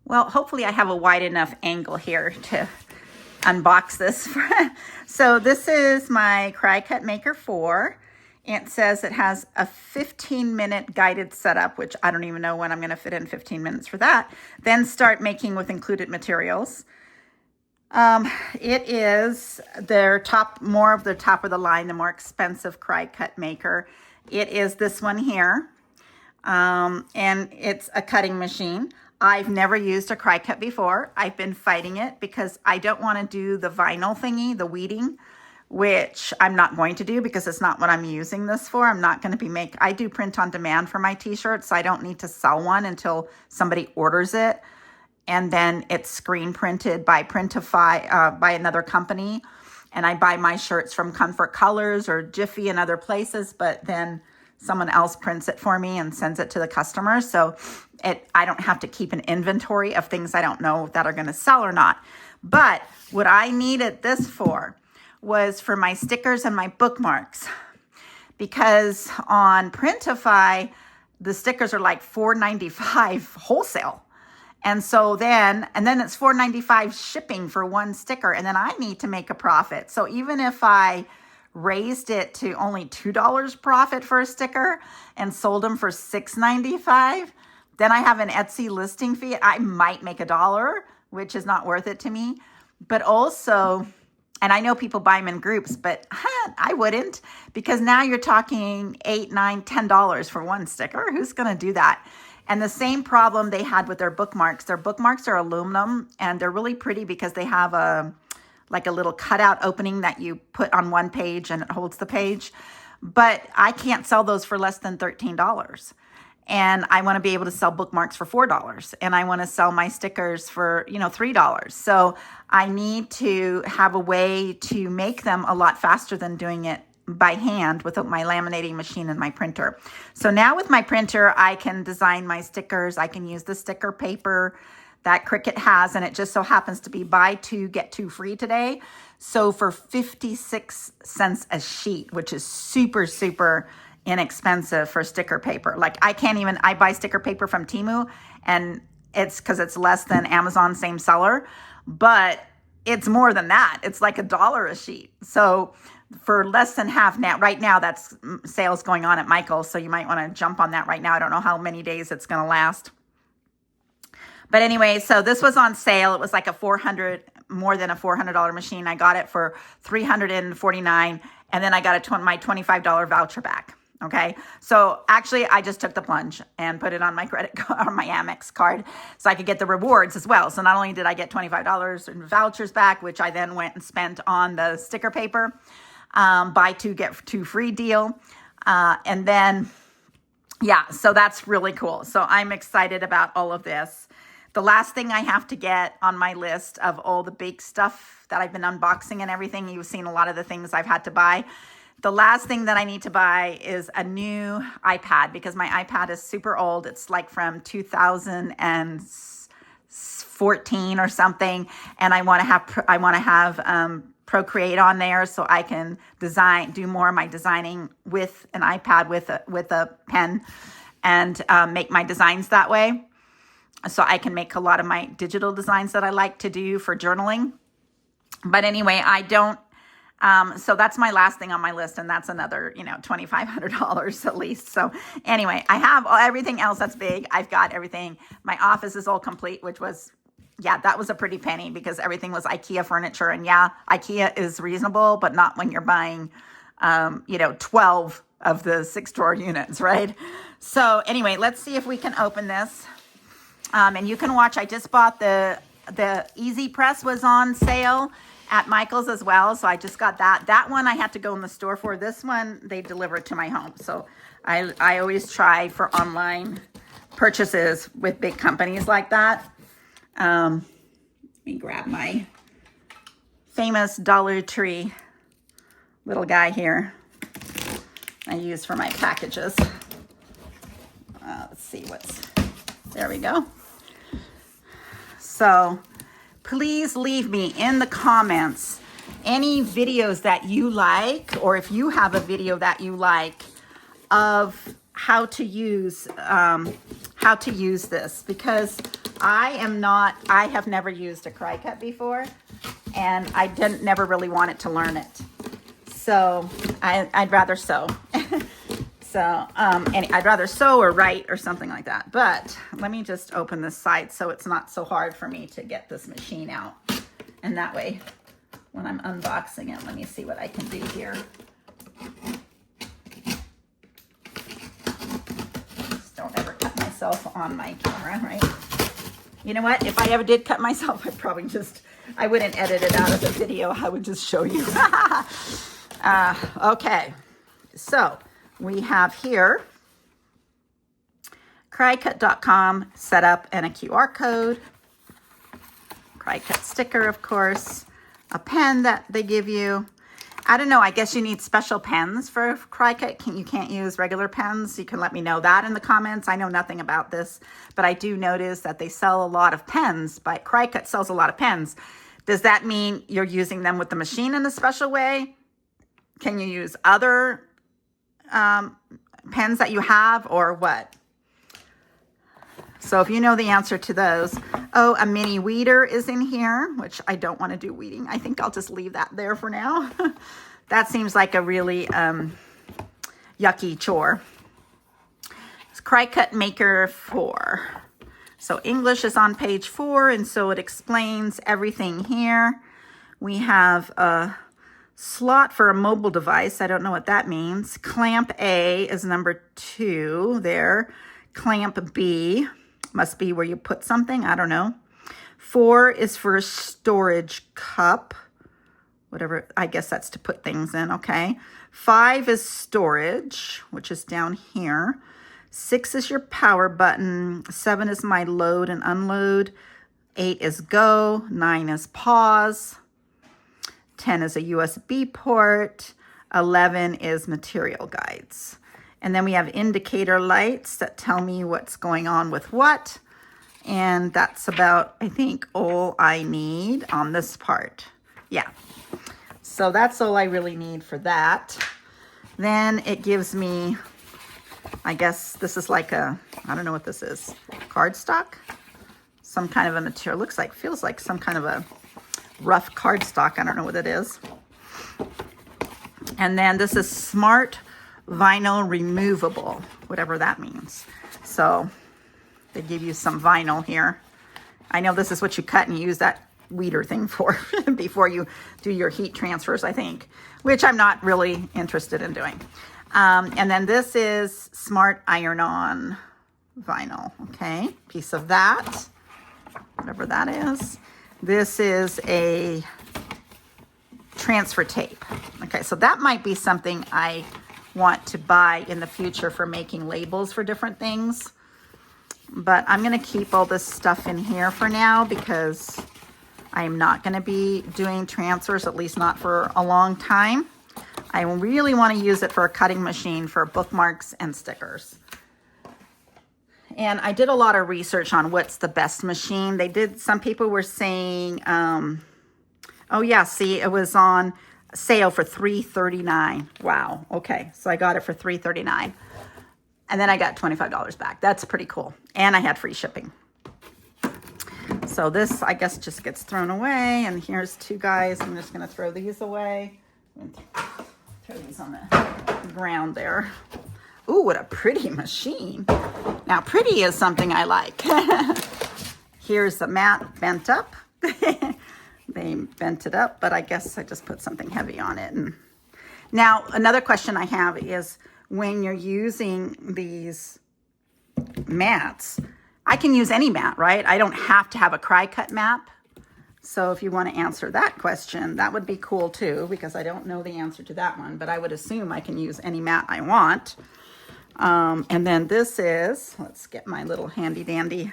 Well, hopefully I have a wide enough angle here to unbox this. So this is my Cricut Maker 4. It says it has a 15-minute guided setup, which I don't even know when I'm going to fit in 15 minutes for that. Then start making with included materials. It is their more of the top of the line, the more expensive Cricut Maker. It is this one here. And it's a cutting machine. I've never used a Cricut before. I've been fighting it because I don't want to do the vinyl thingy, the weeding, which I'm not going to do because it's not what I'm using this for. I'm not going to be I do print on demand for my t-shirts, so I don't need to sell one until somebody orders it. And then it's screen printed by Printify, by another company. And I buy my shirts from Comfort Colors or Jiffy and other places, but then someone else prints it for me and sends it to the customer. So I don't have to keep an inventory of things I don't know that are going to sell or not. But what I needed this for was for my stickers and my bookmarks, because on Printify, the stickers are like $4.95 wholesale. And so then it's $4.95 shipping for one sticker. And then I need to make a profit. So even if I raised it to only $2 profit for a sticker and sold them for $6.95, then I have an Etsy listing fee. I might make $1, which is not worth it to me. But also, and I know people buy them in groups, but I wouldn't, because now you're talking $8, $9, $10 for one sticker. Who's going to do that? And the same problem they had with their bookmarks. Their bookmarks are aluminum, and they're really pretty because they have a little cutout opening that you put on one page and it holds the page. But I can't sell those for less than $13. And I want to be able to sell bookmarks for $4. And I want to sell my stickers for, $3. So I need to have a way to make them a lot faster than doing it by hand with my laminating machine and my printer. So now with my printer, I can design my stickers. I can use the sticker paper that Cricut has, and it just so happens to be buy two, get two free today. So for 56 cents a sheet, which is super, super inexpensive for sticker paper. Like I buy sticker paper from Temu, and it's because it's less than Amazon, same seller, but it's more than that. It's like $1 a sheet. So for less than half now, right now, that's sales going on at Michael's. So you might want to jump on that right now. I don't know how many days it's going to last. But anyway, so this was on sale. It was like more than a $400 machine. I got it for $349, and then I got my $25 voucher back. Okay, so actually, I just took the plunge and put it on my credit card, or my Amex card, so I could get the rewards as well. So not only did I get $25 in vouchers back, which I then went and spent on the sticker paper, buy two get two free deal, and then so that's really cool. So I'm excited about all of this. The last thing I have to get on my list of all the big stuff that I've been unboxing and everything, you've seen a lot of the things I've had to buy. The last thing that I need to buy is a new iPad, because my iPad is super old. It's like from 2014 or something, and I want to have Procreate on there so I can do more of my designing with an iPad with a pen, and make my designs that way. So I can make a lot of my digital designs that I like to do for journaling. But anyway, so that's my last thing on my list, and that's another, $2,500 at least. So anyway, I have everything else that's big. I've got everything. My office is all complete, which was, that was a pretty penny because everything was IKEA furniture. And IKEA is reasonable, but not when you're buying, 12 of the 6-drawer units, right? So anyway, let's see if we can open this. And you can watch, I just bought the Easy Press was on sale at Michael's as well. So I just got that. That one I had to go in the store for. This one, they deliver it to my home. So I always try for online purchases with big companies like that. Let me grab my famous Dollar Tree little guy here I use for my packages. Let's see there we go. So please leave me in the comments any videos that you like, or if you have a video that you like of how to use this, because I have never used a Cricut before, and I never really wanted to learn it. So I'd rather sew. And I'd rather sew or write or something like that. But let me just open this side so it's not so hard for me to get this machine out. And that way, when I'm unboxing it, let me see what I can do here. Just don't ever cut myself on my camera, right? You know what? If I ever did cut myself, I wouldn't edit it out of the video. I would just show you. Okay, so we have here Cricut.com setup and a QR code, Cricut sticker, of course, a pen that they give you. I don't know, I guess you need special pens for Cricut. You can't use regular pens. You can let me know that in the comments. I know nothing about this, but I do notice that they sell a lot of pens. Cricut sells a lot of pens. Does that mean you're using them with the machine in a special way? Can you use other pens that you have, or what? So if you know the answer to those. Oh, a mini weeder is in here, which I don't want to do weeding. I think I'll just leave that there for now. That seems like a really yucky chore. It's Cricut Maker 4. So English is on page 4, and so it explains everything here. We have a slot for a mobile device. I don't know what that means. Clamp A is number 2 there. Clamp B must be where you put something. I don't know. 4 is for a storage cup. Whatever, I guess that's to put things in. Okay. 5 is storage, which is down here. 6 is your power button. 7 is my load and unload. 8 is go. 9 is pause. 10 is a USB port. 11 is material guides. And then we have indicator lights that tell me what's going on with what. And that's about, I think, all I need on this part. Yeah. So that's all I really need for that. Then it gives me, I guess this is like I don't know what this is. Cardstock? Some kind of a material. Feels like some kind of a rough cardstock. I don't know what it is. And then this is Smart Vinyl Removable, whatever that means. So they give you some vinyl here. I know this is what you cut and use that weeder thing for before you do your heat transfers, I think, which I'm not really interested in doing. And then this is Smart Iron-On vinyl. Okay, piece of that, whatever that is. This is a transfer tape. Okay, so that might be something I want to buy in the future for making labels for different things. But I'm going to keep all this stuff in here for now because I'm not going to be doing transfers, at least not for a long time. I really want to use it for a cutting machine for bookmarks and stickers. And I did a lot of research on what's the best machine. Some people were saying, oh yeah, see, it was on sale for $3.39. Wow. Okay. So I got it for $3.39. And then I got $25 back. That's pretty cool. And I had free shipping. So this, I guess, just gets thrown away. And here's 2 guys. I'm just going to throw these away. Throw these on the ground there. Ooh, what a pretty machine. Now, pretty is something I like. Here's the mat bent up. They bent it up, but I guess I just put something heavy on it. And now, another question I have is when you're using these mats, I can use any mat, right? I don't have to have a Cricut map. So if you want to answer that question, that would be cool too, because I don't know the answer to that one, but I would assume I can use any mat I want. And then this is, let's get my little handy dandy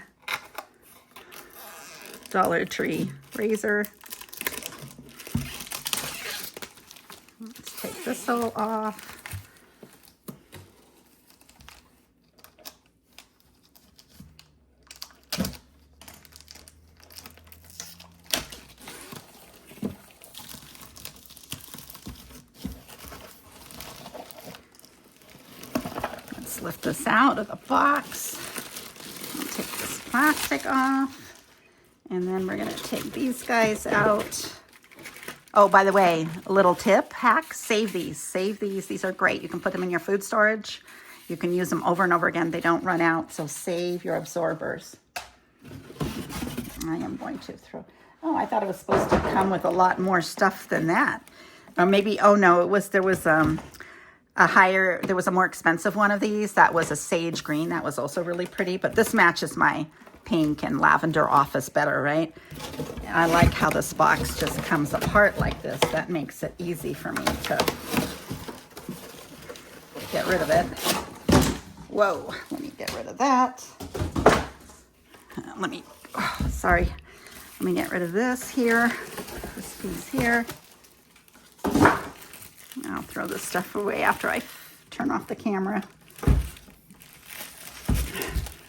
Dollar Tree razor. Let's take this all off. Lift this out of the box. I'll take this plastic off. And then we're gonna take these guys out. Oh, by the way, a little tip, hack, save these. Save these. These are great. You can put them in your food storage. You can use them over and over again. They don't run out, so save your absorbers. I am going to throw... Oh, I thought it was supposed to come with a lot more stuff than that. Or maybe, oh no, there was a more expensive one of these. That was a sage green. That was also really pretty, but this matches my pink and lavender office better, right? And I like how this box just comes apart like this. That makes it easy for me to get rid of it. Whoa, let me get rid of that. Sorry. Let me get rid of this here, this piece here. I'll throw this stuff away after I turn off the camera.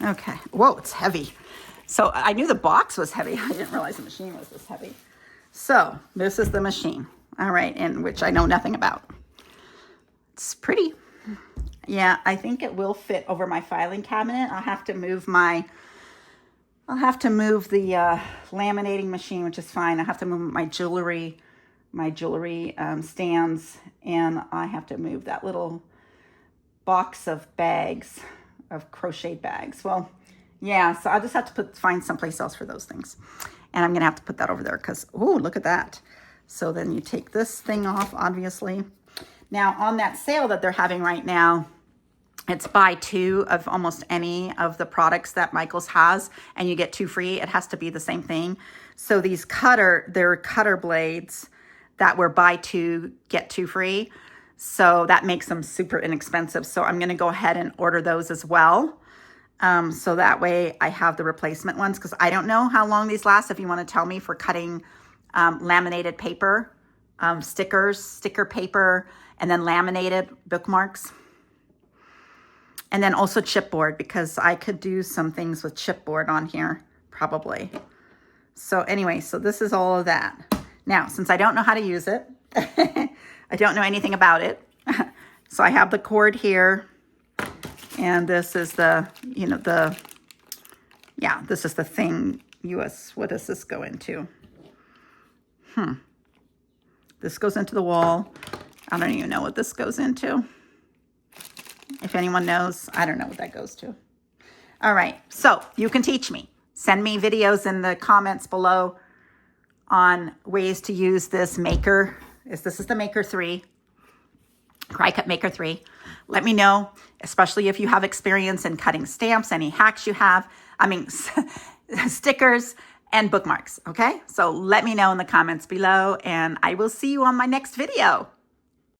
Okay. Whoa, it's heavy. So I knew the box was heavy. I didn't realize the machine was this heavy. So this is the machine. All right, and which I know nothing about. It's pretty. Yeah, I think it will fit over my filing cabinet. I'll have to move the laminating machine, which is fine. I have to move my jewelry stands, and I have to move that little box of bags, of crocheted bags. Well, yeah, so I'll just have to find someplace else for those things. And I'm gonna have to put that over there because, oh, look at that. So then you take this thing off, obviously. Now on that sale that they're having right now, it's buy two of almost any of the products that Michaels has, and you get two free. It has to be the same thing. So these they're cutter blades that were buy two, get two free. So that makes them super inexpensive. So I'm gonna go ahead and order those as well. So that way I have the replacement ones, because I don't know how long these last. If you wanna tell me, for cutting laminated paper, sticker paper, and then laminated bookmarks. And then also chipboard, because I could do some things with chipboard on here, probably. So anyway, so this is all of that. Now, since I don't know how to use it, I don't know anything about it. So I have the cord here, and this is the, this is the thing, what does this go into? This goes into the wall. I don't even know what this goes into. If anyone knows, I don't know what that goes to. All right, so you can teach me. Send me videos in the comments below on ways to use this Maker. This is the Maker 3, Cricut Maker 3. Let me know, especially if you have experience in cutting stamps, any hacks you have. Stickers and bookmarks, okay? So let me know in the comments below, and I will see you on my next video.